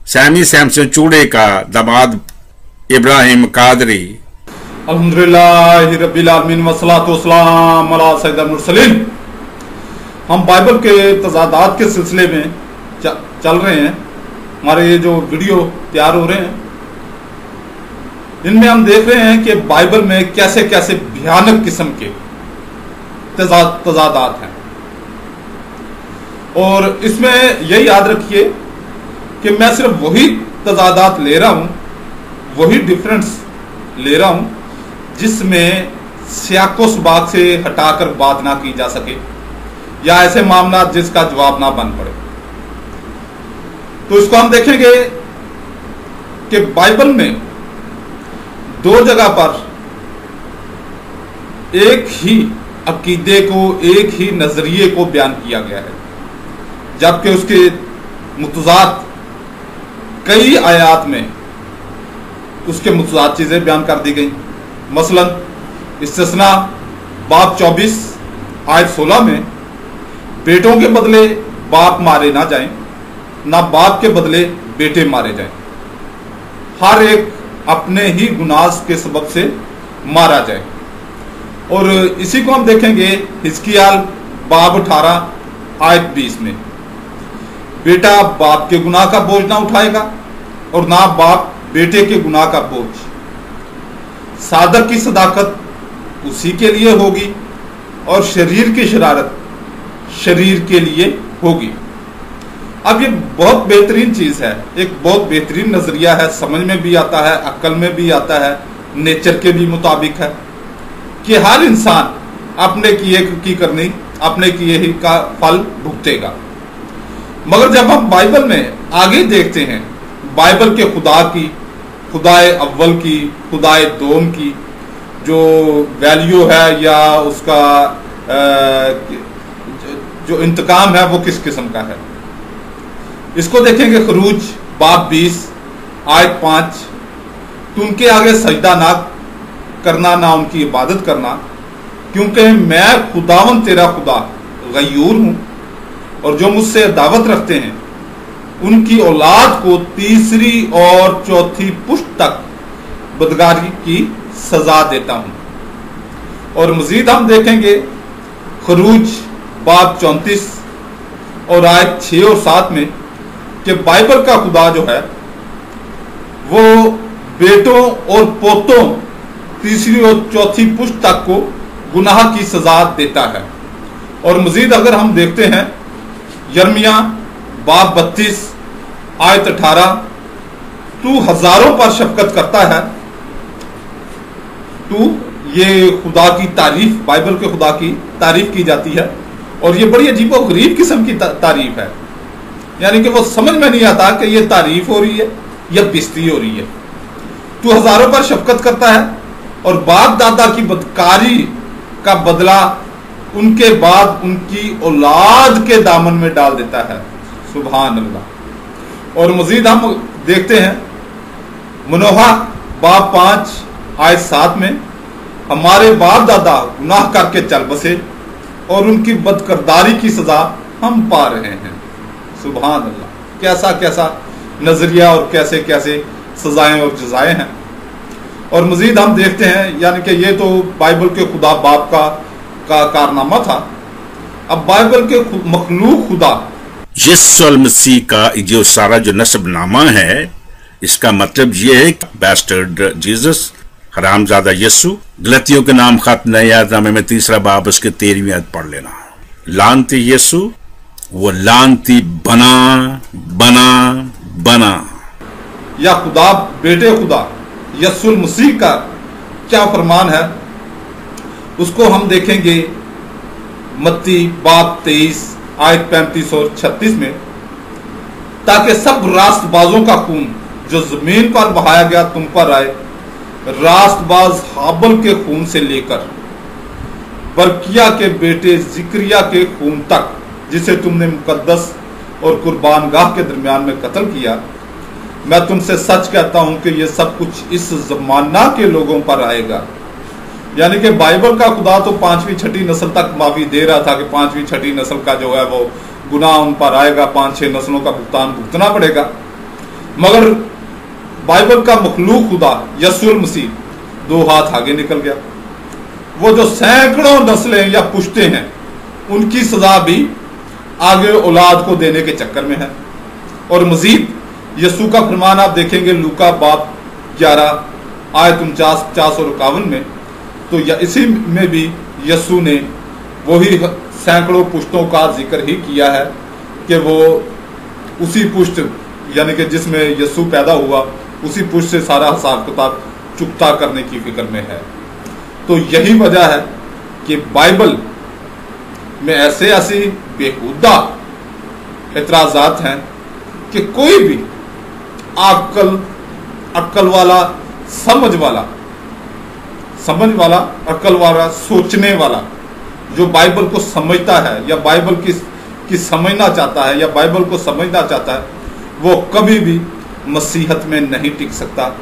Sami Samson चूड़े का दामाद इब्राहिम कादरी। अल्हम्दुलिल्लाह रब्बिल आलमीन वस्सलातु वस्सलाम अला सय्यिदिल मुरसलीन। हम बाइबल के तज़ादात के सिलसिले में चल रहे हैं। हमारे ये जो वीडियो तैयार हो रहे हैं इनमें हम देख रहे हैं कि बाइबल में कैसे कैसे भयानक किस्म के तज़ादात हैं। और इसमें यही याद रखिए कि मैं सिर्फ वही तज़ादात ले रहा हूँ, वही डिफरेंस ले रहा हूँ जिसमें सियाको सबाक से हटाकर बात ना की जा सके या ऐसे मामला जिसका जवाब ना बन पड़े। तो इसको हम देखेंगे कि बाइबल में दो जगह पर एक ही अकीदे को, एक ही नजरिए को बयान किया गया है, जबकि उसके मुतज़ाद कई आयात में उसके मुतज़ाद चीजें बयान कर दी गई। मसलन इस्तिस्ना बाब 24 आयत 16 में बेटों के बदले बाप मारे ना जाएं, ना बाप के बदले बेटे मारे जाएं, हर एक अपने ही गुनाह के सबब से मारा जाए। और इसी को हम देखेंगे हिजकिय्याल बाब 18 आयत 20 में, बेटा बाप के गुनाह का बोझ ना उठाएगा और ना बाप बेटे के गुनाह का बोझ। सादक की सदाकत उसी के लिए होगी और शरीर की शरारत शरीर के लिए होगी। अब ये बहुत बेहतरीन चीज है, एक बहुत बेहतरीन नजरिया है, समझ में भी आता है, अक्ल में भी आता है, नेचर के भी मुताबिक है कि हर इंसान अपने किए की करनी, अपने किए ही का फल भुगतेगा। मगर जब हम बाइबल में आगे देखते हैं, बाइबल के खुदा की, खुदाए अव्वल की, खुदाए दोम की जो वैल्यू है या उसका जो इंतकाम है वो किस किस्म का है, इसको देखेंगे। खरूज बाब 20 आयत 5, तो उनके आगे सजदा ना करना, ना उनकी इबादत करना, क्योंकि मैं खुदावन तेरा खुदा गयूर हूं और जो मुझसे दावत रखते हैं उनकी औलाद को तीसरी और चौथी पुश्त तक बदकारी की सजा देता हूं। और मजीद हम देखेंगे खरूज बाब 34 और आयत 6 और 7 में कि बाइबल का खुदा जो है वो बेटों और पोतों तीसरी और चौथी पुश्त तक को गुनाह की सजा देता है। और मजीद अगर हम देखते हैं यर्मिया बाब 32 आयत 18, तू हजारों पर शफकत करता है, तू, ये खुदा की तारीफ, बाइबल के खुदा की तारीफ की जाती है और ये बड़ी अजीबो गरीब किस्म की तारीफ है, यानी कि वो समझ में नहीं आता कि ये तारीफ हो रही है या बेइज्जती हो रही है। तू हजारों पर शफकत करता है और बाप दादा की बदकारी का बदला उनके बाद उनकी औलाद के दामन में डाल देता है। सुभान अल्लाह। और मजीद हम देखते हैं मनोहा बाब 5 आयत 7 में, हमारे बाप दादा गुनाह करके चल बसे और उनकी बदकरदारी की सजा हम पा रहे हैं। सुभान अल्लाह। कैसा कैसा नजरिया और कैसे कैसे सजाएं और जजाएं हैं। और मजीद हम देखते हैं, यानी कि ये तो बाइबल के खुदा बाप का कारनामा था। अब बाइबल के मखलूक खुदा यीशु मसीह का जो सारा जो नस्बनामा है, इसका मतलब ये है बैस्टर्ड जीसस, हरामजादा यीशु। गलतियों के नाम खत नए यादनामे में 3 बाब उसके 13वीं आयत पढ़ लेना। लानती यीशु, वो लानती बना बना बना। या खुदा बेटे खुदा यीशु मसीह का क्या फरमान है उसको हम देखेंगे मत्ती बाब 23 आयत 35 और 36 में, ताकि सब रास्तबाजों का खून जो जमीन पर बहाया गया तुम पर आए, रास्तबाज हाबल के खून से लेकर बरकिया के बेटे जिक्रिया के खून तक, जिसे तुमने मुकद्दस और कुर्बानगाह के दरमियान में कत्ल किया। मैं तुमसे सच कहता हूं कि यह सब कुछ इस जमाना के लोगों पर आएगा। यानी कि बाइबल का खुदा तो 5वीं 6ठी नस्ल तक माफी दे रहा था कि 5वीं 6ठी नस्ल का जो है वो गुनाह उन पर आएगा, 5-6 नस्लों का भुगतान भुगतना पड़ेगा। मगर बाइबल का मखलूक खुदा यीशु मसीह 2 हाथ आगे निकल गया। वो जो सैकड़ों नस्लें या पुश्ते हैं उनकी सजा भी आगे औलाद को देने के चक्कर में है। और मजीद यीशु का फरमान आप देखेंगे लूका बाब 11 आयत 49, 50 और 51 में, तो इसी में भी यीशु ने वही सैकड़ों पुश्तों का जिक्र ही किया है कि वो उसी पुश्त यानी कि जिसमें यीशु पैदा हुआ उसी पुश्त से सारा हिसाब किताब चुकता करने की फिक्र में है। तो यही वजह है कि बाइबल में ऐसे ऐसी बेहुदा एतराजात हैं कि कोई भी अक्ल वाला समझ वाला अक्ल वाला सोचने वाला जो बाइबल को समझता है या बाइबल की समझना चाहता है या बाइबल को समझना चाहता है, वो कभी भी मसीहत में नहीं टिक सकता।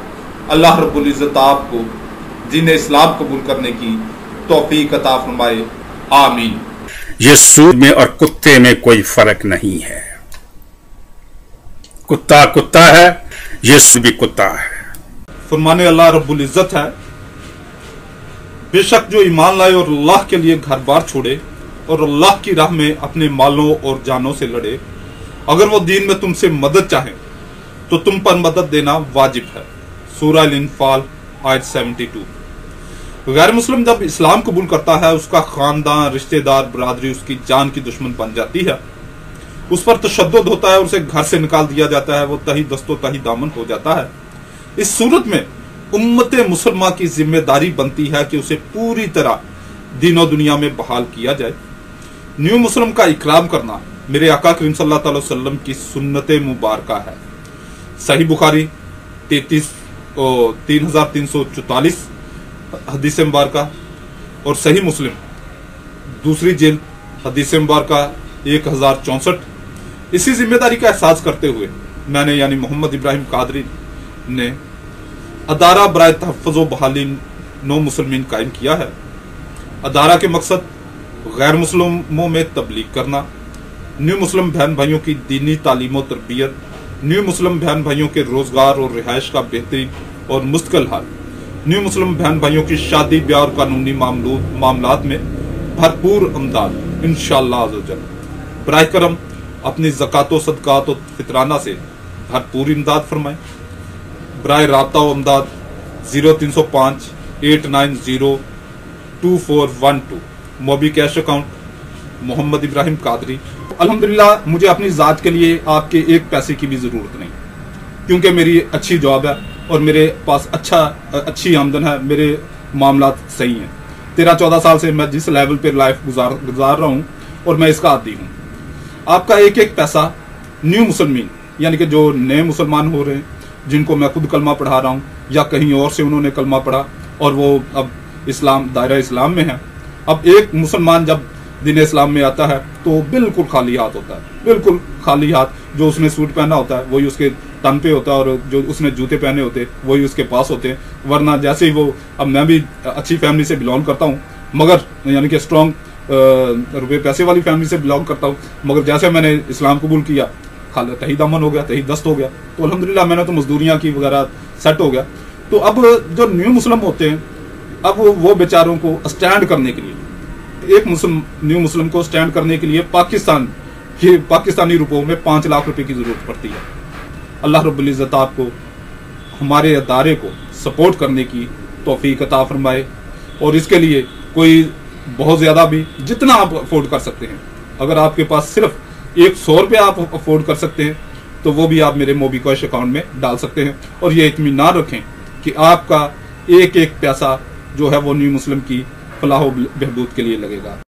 अल्लाह रब्बुल इज़्ज़त आपको दीन इस्लाम कबूल करने की तौफीक अता फरमाए, आमीन। यीशु में और कुत्ते में कोई फर्क नहीं है। कुत्ता कुत्ता है, यीशु भी कुत्ता है। फरमाने अल्लाह रब्बुल इज़्ज़त है, बेशक जो ईमान लाए और अल्लाह के लिए घर बार छोड़े और अल्लाह की राह में अपने मालों और जानों से लड़े, अगर वो दीन में तुमसे मदद चाहे तो तुम पर मदद देना वाजिब है। सूरह अल-इंफाल आयत 72। गैर मुस्लिम जब इस्लाम कबूल करता है, उसका खानदान, रिश्तेदार, बरादरी उसकी जान की दुश्मन बन जाती है, उस पर तशद्दुद होता है, उसे घर से निकाल दिया जाता है, वो तही दस्तो तही दामन हो जाता है। इस सूरत में उम्मत मुसलमान की जिम्मेदारी बनती है कि उसे पूरी तरह दीन और दुनिया में बहाल किया जाए। न्यू मुस्लिम का इकराम करना मेरे आका करीम सल्लल्लाहु अलैहि वसल्लम की सुन्नत मुबारका है। सही बुखारी 3344 हदीस मुबारका और सही मुस्लिम दूसरी जिल्द हदीस मुबारका 1064। इसी जिम्मेदारी का एहसास करते हुए मैंने यानी मोहम्मद इब्राहिम कादरी ने अदारा बराए तहफ़्फ़ुज़ व बहाली नो मुसलमीन कायम किया है। अदारा के मकसद गैर मुस्लिमों में तबलीग करना, न्यू मुस्लिम बहन भाइयों की दीनी तालीम और तरबियत, न्यू मुस्लिम बहन भाइयों के रोजगार और रिहाइश का बेहतरीन और मुस्तकिल हाल, न्यू मुस्लिम बहन भाइयों की शादी ब्याह और कानूनी मामलात में भरपूर अमदाद इंशाअल्लाह अज़्ज़वजल। बराए करम अपनी ज़कात व सदक़ात और फितराना से भरपूर इमदाद फरमाएं। बराए राब्ता व अमदाद 0305 890 2412 मोबी कैश अकाउंट मोहम्मद इब्राहिम कादरी। अल्हम्दुलिल्लाह मुझे अपनी ज़ात के लिए आपके एक पैसे की भी ज़रूरत नहीं, क्योंकि मेरी अच्छी जॉब है और मेरे पास अच्छी आमदन है, मेरे मामलात सही हैं। 13-14 साल से मैं जिस लेवल पर लाइफ गुजार रहा हूँ और मैं इसका आदी हूँ। आपका एक एक पैसा न्यू मुसलमीन यानी कि जो नए मुसलमान हो रहे हैं, जिनको मैं खुद कलमा पढ़ा रहा हूँ या कहीं और से उन्होंने कलमा पढ़ा और वो अब दायरा इस्लाम में है। अब एक मुसलमान जब दीन इस्लाम में आता है तो बिल्कुल खाली हाथ होता है, बिल्कुल खाली हाथ। जो उसने सूट पहना होता है वही उसके तन पे होता है और जो उसने जूते पहने होते हैं वही उसके पास होते हैं। वरना जैसे ही वो, अब मैं भी अच्छी फैमिली से बिलोंग करता हूँ, मगर यानी कि स्ट्रॉन्ग रुपये पैसे वाली फैमिली से बिलोंग करता हूँ, मगर जैसे मैंने इस्लाम कबूल किया खाली तही दामन हो गया, तही दस्त हो गया। तो अल्हम्दुलिल्लाह मैंने तो मजदूरियाँ की वगैरह सेट हो गया। तो अब जो न्यू मुस्लिम होते हैं, अब वो बेचारों को स्टैंड करने के लिए, एक न्यू मुस्लिम को स्टैंड करने के लिए पाकिस्तानी रुपयों में 5 लाख रुपए की जरूरत पड़ती है। अल्लाह रब्बुल इज़्ज़त आपको हमारे अदारे को सपोर्ट करने की तौफीक अता फरमाए और इसके लिए कोई बहुत ज़्यादा भी जितना आप अफोर्ड कर सकते हैं, अगर आपके पास सिर्फ 100 रुपये आप अफोर्ड कर सकते हैं तो वो भी आप मेरे मोबी कैश अकाउंट में डाल सकते हैं। और ये इत्मीनान रखें कि आपका एक एक पैसा जो है वो न्यू मुस्लिम की फलाह व बहबूद के लिए लगेगा।